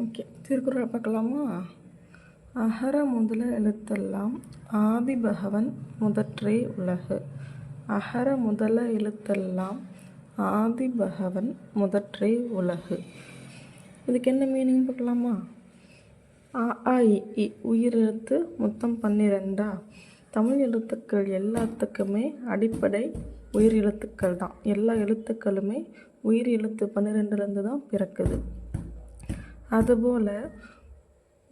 Okay, Thirukkural பார்க்கலாமா? அகர முதல எழுத்தெல்லாம் ஆதிபகவன் முதற்றே உலகு. அகர முதல எழுத்தெல்லாம் ஆதிபகவன் முதற்றே உலகு. இதுக்கு என்ன மீனிங் பார்க்கலாமா? அ ஆ இ ஈ உயிரெழுத்து மொத்தம் 12. தமிழ் எழுத்துக்கள் எல்லாத்துக்குமே அடிப்படை உயிர் எழுத்துக்கள் தான். எல்லா எழுத்துக்களுமே உயிர் எழுத்து 12லேருந்து தான் பிறக்குது. அதுபோல்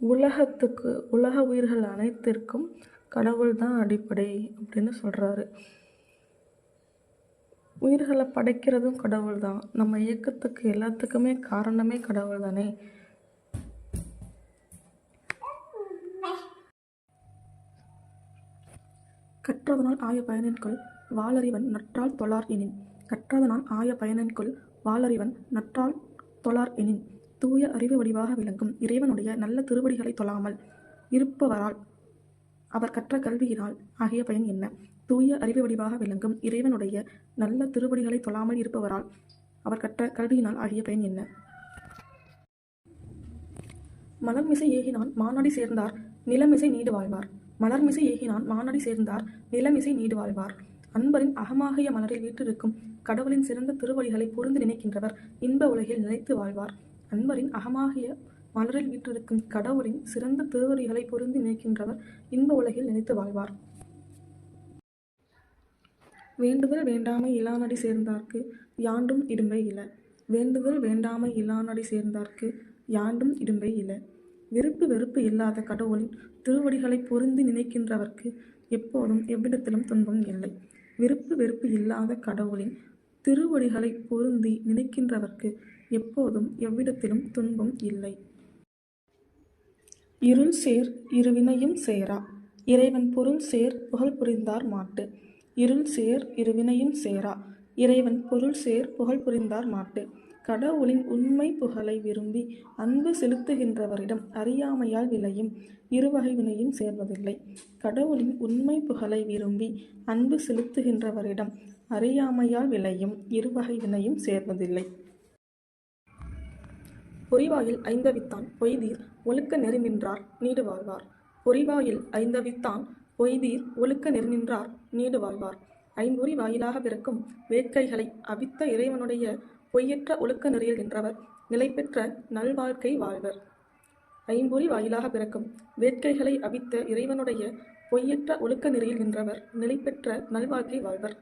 உலக உயிர்கள் அனைத்திற்கும் கடவுள் தான் அடிப்படை அப்படின்னு சொல்கிறாரு. உயிர்களை படைக்கிறதும் கடவுள் தான். நம்ம இயக்கத்துக்கு எல்லாத்துக்குமே காரணமே கடவுள் தானே. கற்றதனால் ஆய பயனின்கொள் வாளறிவன் நற்றால் தொழார் எனின். கற்றதனால் ஆய பயனின்கொள் வாளறிவன் நற்றால் தொழார் எனின். தூய அறிவு வடிவாக விளங்கும் இறைவனுடைய நல்ல திருவடிகளை தொழாமல் இருப்பவரால் அவர் கற்ற கல்வியினால் ஆகிய பயன் என்ன? தூய அறிவு வடிவாக விளங்கும் இறைவனுடைய நல்ல திருவடிகளை தொழாமல் இருப்பவரால் அவர் கற்ற கல்வியினால் ஆகிய பயன் என்ன? மலர்மிசை ஏகினான் மானடி சேர்ந்தார் நிலமிசை நீடு வாழ்வார். மலர்மிசை ஏகினான் மானடி சேர்ந்தார் நிலமிசை நீடு வாழ்வார். அன்பரின் அகமாகிய மலரில் வீற்றிருக்கும் கடவுளின் சிறந்த திருவடிகளை பொருந்து நினைக்கின்றவர் இன்ப உலகில் நிலைத்து வாழ்வார். அன்பரின் அகமாகிய மலரில் வீற்றிருக்கும் கடவுளின் சிறந்த திருவடிகளை பொருந்தி நினைக்கின்றவர் இன்ப உலகில் நினைத்து வாழ்வார். வேண்டுதல் வேண்டாமை இலானடி சேர்ந்தார்க்கு யாண்டும் இடும்பை இல. வேண்டுதல் வேண்டாமை இலானடி சேர்ந்தார்க்கு யாண்டும் இடும்பை இல. விருப்பு வெறுப்பு இல்லாத கடவுளின் திருவடிகளை பொருந்தி நினைக்கின்றவர்க்கு எப்போதும் எவ்விடத்திலும் துன்பம் இல்லை. விருப்பு வெறுப்பு இல்லாத கடவுளின் திருவடிகளை பொருந்தி நினைக்கின்றவர்க்கு எப்போதும் எவ்விடத்திலும் துன்பம் இல்லை. இருள் சேர் இருவினையும் சேரா இறைவன் பொருள் சேர் புகழ் புரிந்தார் மாட்டு. இருள் சேர் இருவினையும் சேரா இறைவன் பொருள் சேர் புகழ் புரிந்தார் மாட்டு. கடவுளின் உண்மை புகழை விரும்பி அன்பு செலுத்துகின்றவரிடம் அறியாமையால் விளையும் இருவகை வினையும் சேர்வதில்லை. கடவுளின் உண்மை புகழை விரும்பி அன்பு செலுத்துகின்றவரிடம் அறியாமையால் விளையும் இருவகை வினையும் சேர்வதில்லை. பொறிவாயில் ஐந்தவித்தான் பொய்தீர் ஒழுக்க நெறி நின்றார் நீடு வாழ்வார். பொறிவாயில் ஐந்தவித்தான் பொய்தீர் ஒழுக்க நெறி நின்றார் நீடு வாழ்வார். ஐம்பொறி வாயிலாக பிறக்கும் வேட்கைகளை அவித்த இறைவனுடைய பொய்யற்ற ஒழுக்க நெறியில் நின்றவர் நிலை பெற்ற நல்வாழ்க்கை வாழ்வர். ஐம்பொறி வாயிலாக பிறக்கும் வேட்கைகளை அவித்த இறைவனுடைய பொய்யற்ற ஒழுக்க நெறியில் நின்றவர் நிலை பெற்ற நல்வாழ்க்கை வாழ்வர்.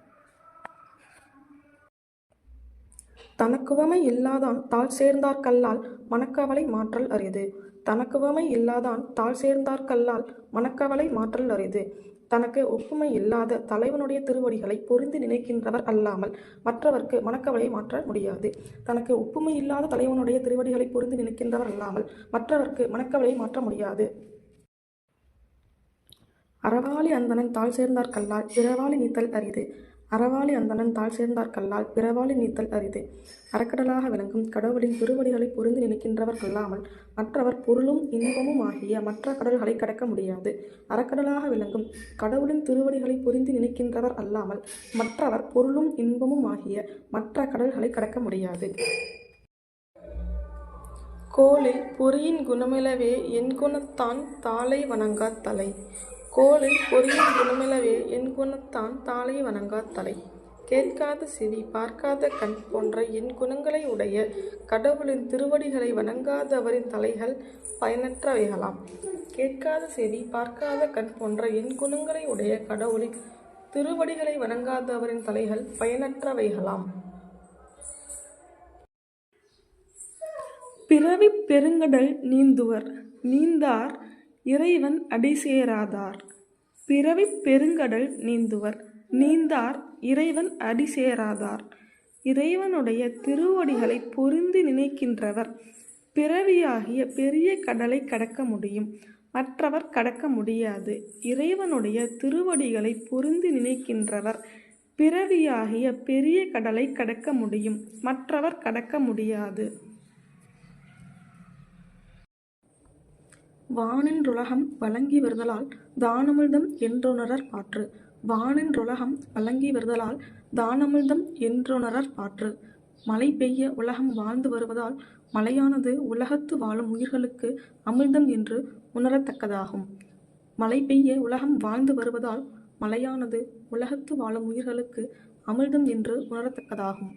தனக்குவமை இல்லாதான் தாழ் சேர்ந்தார் கல்லால் மனக்கவலை மாற்றல் அரிது. தனக்குவமை இல்லாதான் தாழ் சேர்ந்தார் கல்லால் மனக்கவலை மாற்றல் அரிது. தனக்கு ஒப்புமை இல்லாத தலைவனுடைய திருவடிகளை பொருந்தி நினைக்கின்றவர் அல்லாமல் மற்றவர்க்கு மனக்கவலை மாற்ற முடியாது. தனக்கு ஒப்புமை இல்லாத தலைவனுடைய திருவடிகளை பொருந்தி நினைக்கின்றவர் அல்லாமல் மற்றவர்க்கு மனக்கவலை மாற்ற முடியாது. அறவாளி அந்தணன் தாழ் சேர்ந்தார் கல்லால் பிறவாளி நீத்தல் அரிது. அறவாளி அந்தணன் தாழ் சேர்ந்தார் கல்லால் பிறவாளி நீத்தல் அரிது. அறக்கடலாக விளங்கும் கடவுளின் திருவடிகளை பொருந்தி நினைக்கின்றவர் அல்லாமல் மற்றவர் பொருளும் இன்பமும் ஆகிய மற்ற கடல்களை கடக்க முடியாது. அறக்கடலாக விளங்கும் கடவுளின் திருவடிகளை பொருந்தி நினைக்கின்றவர் அல்லாமல் மற்றவர் பொருளும் இன்பமும் ஆகிய மற்ற கடல்களை கடக்க முடியாது. கோளில் பொறியின் குணமிலவே என் குணத்தான் தாளை வணங்கா தலை. கோளில் பொறியின் குணமிலவே என் குணத்தான் தாளை வணங்கா தலை. கேட்காத செவி பார்க்காத கண் போன்ற என் குணங்களை உடைய கடவுளின் திருவடிகளை வணங்காதவரின் தலைகள் பயனற்றவைகளாம். கேட்காத செவி பார்க்காத கண் போன்ற என் குணங்களை உடைய கடவுளின் திருவடிகளை வணங்காதவரின் தலைகள் பயனற்றவைகளாம். பிறவி பெருங்கடல் நீந்துவர் நீந்தார் இறைவன் அடிசேராதார். பிறவி பெருங்கடல் நீந்துவர் நீந்தார் இறைவன் அடிசேராதார். இறைவனுடைய திருவடிகளை பொருந்தி நினைக்கின்றவர் பிறவியாகிய பெரிய கடலை கடக்க முடியும், மற்றவர் கடக்க முடியாது. இறைவனுடைய திருவடிகளை பொருந்தி நினைக்கின்றவர் பிறவியாகிய பெரிய கடலை கடக்க முடியும், மற்றவர் கடக்க முடியாது. வானின்றுலகம் வழங்கி வருதலால் தானமிழ்தம் என்றுணரற் பாற்று. வானின்றுலகம் வழங்கி வருதலால் தானமிழ்தம் என்றுணரற் பாற்று. மழை பெய்ய உலகம் வாழ்ந்து வருவதால் மழையானது உலகத்து வாழும் உயிர்களுக்கு அமிர்தம் என்று உணரத்தக்கதாகும். மழை பெய்ய உலகம் வாழ்ந்து வருவதால் மழையானது உலகத்து வாழும் உயிர்களுக்கு அமிர்தம் என்று உணரத்தக்கதாகும்.